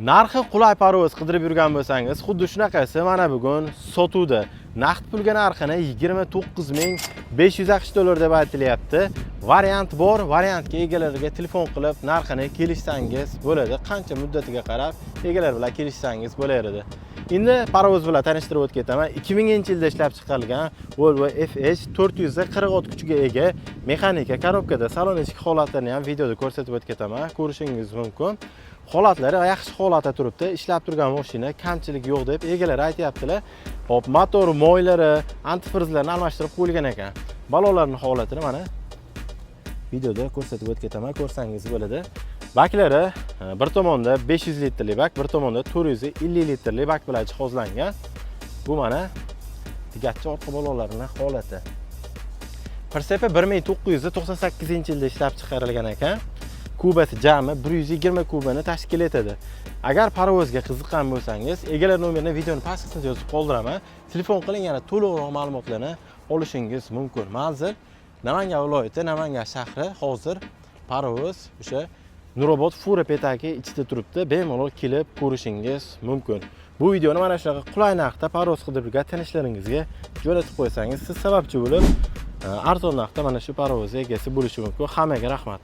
Narxi qulay parvoz qidirib yurgan bo'lsangiz, xuddi shunaqasi mana bugun sotuvda. Naqd pulga narxini 29500 AQSh dollar deb aytilyapti. Variant bor, variantga egalariga telefon qilib narxini kelishsangiz bo'ladi. Qancha muddatiga qarab egalar bilan kelishsangiz bo'lardi. Endi parvoz bilan tanishtirib o'tib ketaman. 2000-yilda ishlab chiqarilgan Volvo FH 440 ot kuchiga ega mexanika korobkada salon ichki holatlarini ham videoda ko'rsatib o'tib ketaman. Ko'rishingiz mumkin. Holatlari yaxshi holatda turibdi. Ishlab turgan mashina kamchilik yo'q deb egalar aytayaptilar. Hop, motor moylari, antifrizlarni almashtirib qo'yilgan ekan. Balonlarning holatini mana videoda ko'rsatib o'tib ketaman, ko'rsangiz bo'ladi. Baklari bir tomonda 500 litrli bak, bir tomonda 450 litrli bak bilan jihozlangan. Bu mana tigatchi orqa balonlarining holati. Persepa 1998-yilda ishlab chiqarilgan ekan. Kubasi jami 120 kubani tashkil etadi. Agar parvozga qiziqqan bo'lsangiz, egalar nomerini videoning pastida yozib qoldiraman. Telefon qiling, yana to'liqroq ma'lumotlarni olishingiz mumkin. Manzil Namangan viloyati, Namangan shahri. Hozir parvoz o'sha Nurobod Fura petagi ichida turibdi. Bemalol kelib ko'rishingiz mumkin. Bu videoni mana shunaqa qulay narxda parvoz qidirib yurgan tanishlaringizga jo'natib qo'ysangiz, siz sababchi bo'lib arzon narxda mana shu parvoz egasi bo'lishi mumkin. Hammaga rahmat.